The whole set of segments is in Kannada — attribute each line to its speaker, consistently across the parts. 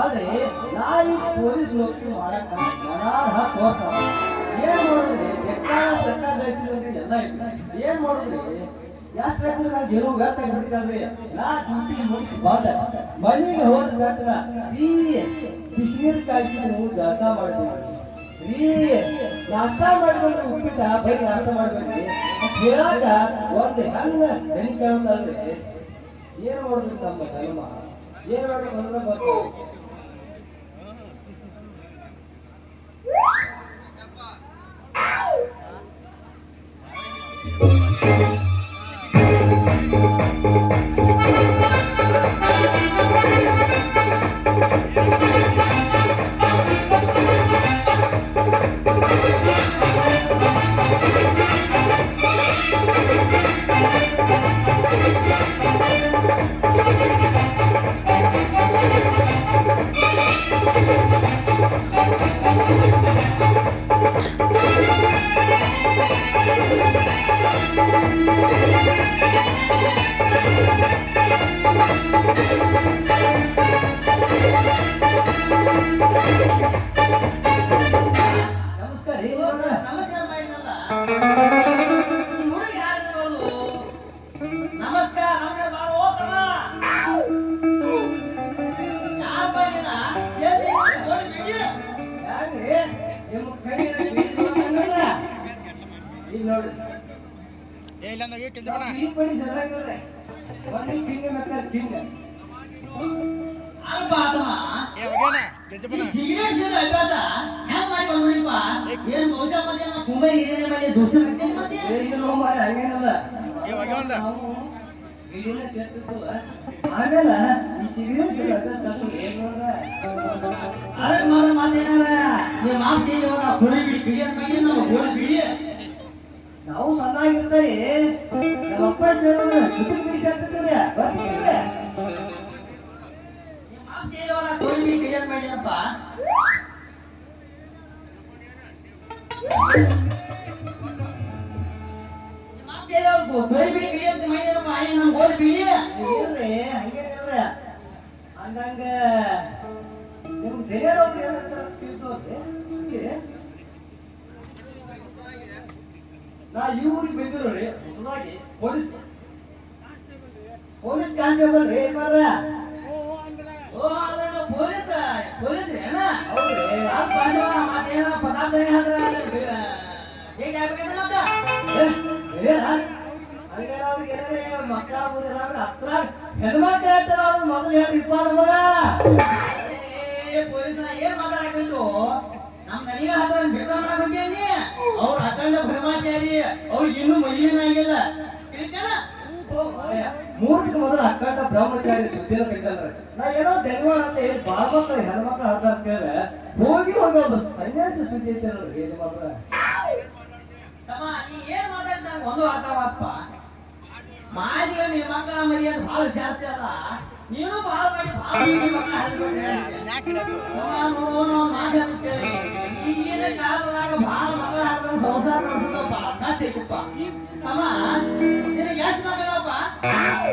Speaker 1: ಆದ್ರೆ ನಾ ಈ ಪೊಲೀಸ್ ನೌಕರಿ ಮಾಡಕ ಮನಾರ್ ಹಾಕಿ ತೋರ್ಸ ಏನ್ ಮಾಡಿದ್ರಿ ಎಲ್ಲ ಏನ್ ಮಾಡಿದ್ರಿ ಯಾಕಂದ್ರೆ ನಾನು ಜೀರೋ ವ್ಯರ್ಥ ಬಿಟ್ಟಿದ್ರಿ ನಾ ಡ್ಯೂಟಿ ಮುಗಿಸಿ ಬಂದ ಮನೆಗೆ ಹೋದ ವ್ಯರ್ಥ ಈ ಬಿಸಿನೀರು ಕಾಯಿಸಿ ನೀವು ಜಳಕ ಮಾಡ್ತೀವಿ ನಾಷ್ಟ ಮಾಡ್ಕೊಂಡ್ರೆ ಉಪ್ಪಿಟ್ಟ ಬರೀ ನಾಷ್ಟ ಮಾಡ್ಬೇಕ್ರಿ ಹೇಳಾಕ ಒಂದು ಹೆಂಗ ಹೆಂಗ್ ಕೇಳೋದಲ್ರಿ ಏನ್ ಮಾಡಿದ್ರಿ ನಮ್ಮ ಧರ್ಮ ಏನ್ ಮಾಡ್ಬೇಕು ಅಂದ್ರೆ ಗೊತ್ತು ನಾವು ಸಣ್ಣಾಗಿರ್ತಾರೆ ನಮ್ಮಪ್ಪ ಅಂದಂಗ ನಿಮ್ಗೆ ನಾ ಈ ಊರಿಗೆ ಬಂದಿರೋ ರೀ ಹೊಸದಾಗಿ ಪೊಲೀಸ್ ಕಾನ್ಸ್ಟೇಬಲ್ ರೀ ಮಾರ ಪೊಲೀಸ್ ಪೊಲೀಸ್ ರೀ ಅಣ್ಣ ಮತ್ತೇನ ಪದಾರ್ಥ ಮಕ್ಕಳ ಹತ್ರ ಹೆಣ್ಮಕ್ಳು ಹೇಳ್ತಾರ ಅವ್ರು ಮೊದಲು ಹೇಳಿ ಪೊಲೀಸ್ ಏನ್ ಮಾತಾಡಬೇಕು ನಮ್ ನನಗ ಹತ್ರ ಬೇಡ ಮಾಡಬೇಕೇನಿ ಅವ್ರ ಅಖಂಡ ಬ್ರಹ್ಮಚಾರಿ ಅವ್ರಿಗೆ ಇನ್ನೂ ಮದುವೆನ ಆಗಿಲ್ಲ ಮೂರ್ತಿ ಮೊದಲು ಅಖಂಡ ಬ್ರಹ್ಮಚಾರಿ ಸುದ್ದಿನ ಕೈತಂದ್ರೆ ನಾ ಏನೋ ದೆಂಗವಾಡ ಅಂತ ಹೇಳಿ ಬಾಳ್ಮಕ್ಳು ಹೆಣ್ಮಕ್ಳು ಆಟ ಅಂತ ಕೇಳಿದ್ರೆ ಹೋಗಿ ಒಬ್ಬ ಸನ್ಯಾಸಿ ಸುದ್ದಿ ಐತೆ ನೋಡ್ರಿ ಏನು ಮಾತ್ರ ನೀ ಏನ್ ಮಾತಾಡ್ತಾಗ ಒಂದು ಅರ್ಥವಪ್ಪ ಮಾರಿಗೆ ನಿಮ್ಮ ಮಕ್ಕಳ ಮರ್ಯಾದೆ ಬಹಳ ಜಾಸ್ತಿ ಅಲ್ಲ ನೀನು ಬಹಳ ಮಾಡಿ ಈಗಿನ ಕಾಲದಾಗ ಬಹಳ ಮಕ್ಕಳ ಹಾಕೊಂಡು ಸಂಸಾರ ನಡೆಸೋದಪ್ಪ ಕಾಸಿಪ್ಪ ಅಮ್ಮ ನಿನಗೆ ಎಷ್ಟು ಮಕ್ಕಳಪ್ಪ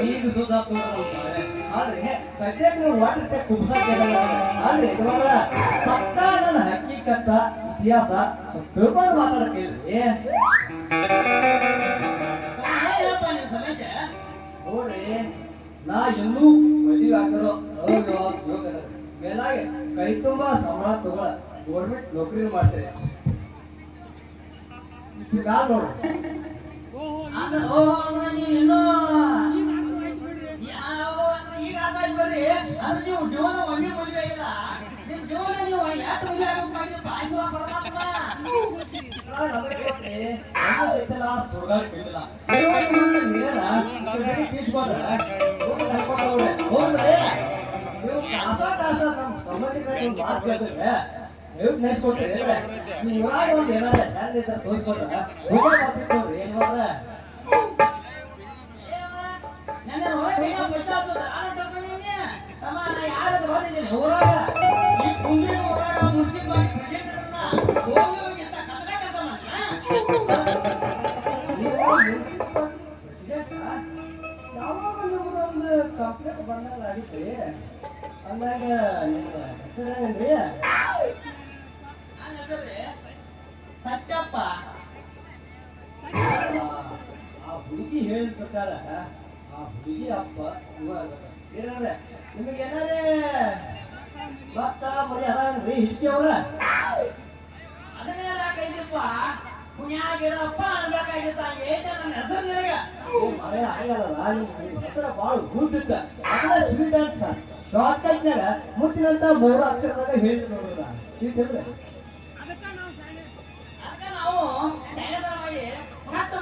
Speaker 1: ಈಗ ಸುದ್ದ ಆದ್ರೆ ಸದ್ಯಕ್ಕೆ ನೀವು ವಾಟರ್ ಕುಬ್ಸಕ್ಕೆ ಆದ್ರೆ ಇದರ ಪಕ್ಕ ನನ್ನ ಹಕ್ಕಿಕತ್ತ ಇತಿಹಾಸ ತಿಳ್ಕೊಂಡು ಮಾತಾಡಕ್ಕೆ ಏನಪ್ಪ ನಿನ್ನ ಸಮಸ್ಯೆ ನೋಡ್ರಿ ನಾ ಇನ್ನೂ ಮದುವೆ ಆಗಿರೋ ಮೇಲಾಗೆ ಕೈ ತುಂಬಾ ಸಂಬಳ ತಗೊಳ ಗೌರ್ಮೆಂಟ್ ನೌಕರಿ ಮಾಡ್ತೇವೆ ನೋಡ್ರಿ ಈಗ ಈಗ ನೀವು ಜೀವನ ಒಮ್ಮೆ ಮದುವೆ ಆಗಿಲ್ಲ ನಿಮ್ ಜೀವನ ನೀವು ಎಷ್ಟು ಮದುವೆ ಒಂದು ಸೈತಲ್ಲ ಸುರ್ಗಾಡ್ ಬಿಟ್ಟಿಲ್ಲ ನೀರೇನ ತೀಸ್ಕೊಂಡ್ರೆ ಹೋಗ್ಬಿಡ್ರಿ ನೀವು ಕಾಸ ನಮ್ಮ ಸಂಬಂಧಿಕರಿಗೆ ಮಾತು ಕೇಳಿದ್ರೆ ನೀವು ನೆನ್ಸ್ಕೊಡ್ತೀರಿ ನೀವು ಇವಾಗ ಒಂದು ಏನಾದ್ರೆ ಯಾರಿದ್ರೆ ತೋರಿಸ್ಕೊಂಡ್ರೆ ಹೋಗೋ ಬರ್ತಿತ್ತು ನೋಡ್ರಿ ಏನ್ ಮಾಡ್ರೆ ನನ್ನ ಹೊರಗೆ ಯಾರಾದ್ರೂ ಬಂದಿದ್ದೀನಿ ಊರಾಗ ಈ ಕುಂದಿನ ಊರಾಗ ಮುನ್ಸಿಪಾಲಿಟಿ ಪ್ರೆಸಿಡೆಂಟ್ರನ್ನ ಹೋಗಿ ಹೋಗಿ ಅಂತ ಕಸರ ಕೆಲಸ ಯಾವಾಗ ನಿಮ್ಗೊಂದು ಕಂಪ್ಲೇಂಟ್ ಬಂದಾಗ ಆಗಿತ್ರಿ ಅಂದಾಗ ನಿಮ್ಮ ಹೆಸರೇನ್ರಿ ನನ್ನ ಹೆಸರು ಸತ್ಯಪ್ಪ ಆ ಹುಡುಗಿ ಹೇಳಿದ ಪ್ರಕಾರ ಆ ಹುಡುಗಿ ಅಪ್ಪ ಏನಂದ್ರೆ ನಿಮಗೆ ಏನಾರೇ ಮಕ್ಕಳ ಮರಿ ಅದಾನ್ರಿ ಹಿಡ್ತಿಯವ್ರ ಅದನ್ನೇ ಯಾಕೈತಿಪ್ಪ ಪುಣ್ಯಾಗಿಡಪ್ಪ ಅನ್ಬೇಕಾಗಿತ್ತ ಏತ ನನ್ನ ಹೆಸರು ನಿನಗ ಮರೆ ಆಗಲ್ಲ ನಿಮ್ಮ ಹೆಸರು ಭಾಳ ಗೂದಿದ್ದ ಅದನ್ನ ಸ್ವೀಟ್ ಅಂತ ಶಾರ್ಟ್ ಕಟ್ನಾಗ ಮುತ್ತಿನಂತ 3 ಅಕ್ಷರದಾಗ ಹೇಳಿ ನೋಡೋಣ ತಿಳಿದ್ರೆ ಅದಕ್ಕೆ ನಾವು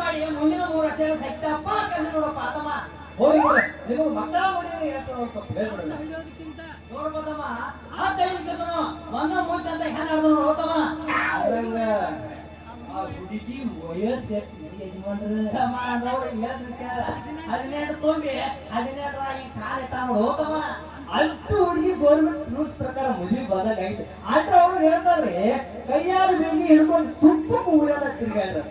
Speaker 1: ಮಾಡಿ ಮುಂದಿನ 3 ಅಕ್ಷರ ಸಹಿತಪ್ಪ ಕಲಿಸಿ ನೋಡಪ್ಪ ಆತಮ್ಮ ಹೋಗಿ ನೀವು ಮಕ್ಕಳ ಮರಿ ಹೇಳ್ಬಿಡಲ್ಲ ನೋಡ್ಬೋದಮ್ಮ ಆ ಕೈಲಿದ್ದನು ಒಂದ ಮೂರ್ತಿ ಅಂತ ಹೆಂಗ ಹೋತಮ್ಮ ಅದಂಗ ಆ ಹುಡುಗಿ ವಯಸ್ಸು ನೋಡಿ 18 ತುಂಬಿ 18 ಈ ಕಾಲ ಇಟ್ಟ ನೋಡಿ ಹೋತಮ್ಮ ಅಂತೂ ಹುಡುಗಿ ಗೌರ್ಮೆಂಟ್ ರೂಲ್ಸ್ ಪ್ರಕಾರ ಮದುವೆ ಬಂದಾಗ ಐತೆ ಆದ್ರೆ ಅವ್ರು ಹೇಳ್ತಾರ್ರಿ ಕೈಯಾರು ಬೆಂಕಿ ಹಿಡ್ಕೊಂಡು ತುಪ್ಪ ಊರೆಲ್ಲ ತಿರ್ಗಾಡ್ರ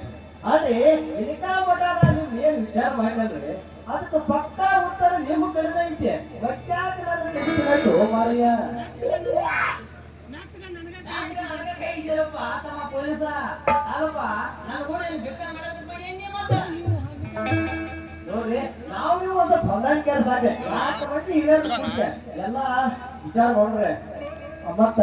Speaker 1: ಆದ್ರೆ ಇದಕ್ಕಾ ಮಠ ನೀವು ಏನ್ ವಿಚಾರ ಮಾಡ್ಕೊಂಡ್ರೆ ಅದಕ್ಕೆ ಪಕ್ಕ ಉತ್ತರ ನಿಮ್ಮ ಕಡೆದ ಐತೆ ಮತ್ತಾಯ್ತು ಮಾರಯ್ಯ ತಮ್ಮ ಪೊಲೀಸ ಅಲ್ಪ ನಾನು ಕೂಡ ನೋಡ್ರಿ ನಾವು ಒಂದು ಹೊಂದಾಣಿಕೆ ಸಾಧ್ಯ 4 ಮಂದಿ ಹಿರಿಯರು ಎಲ್ಲ ವಿಚಾರ ಮಾಡ್ರೆ ಮತ್ತ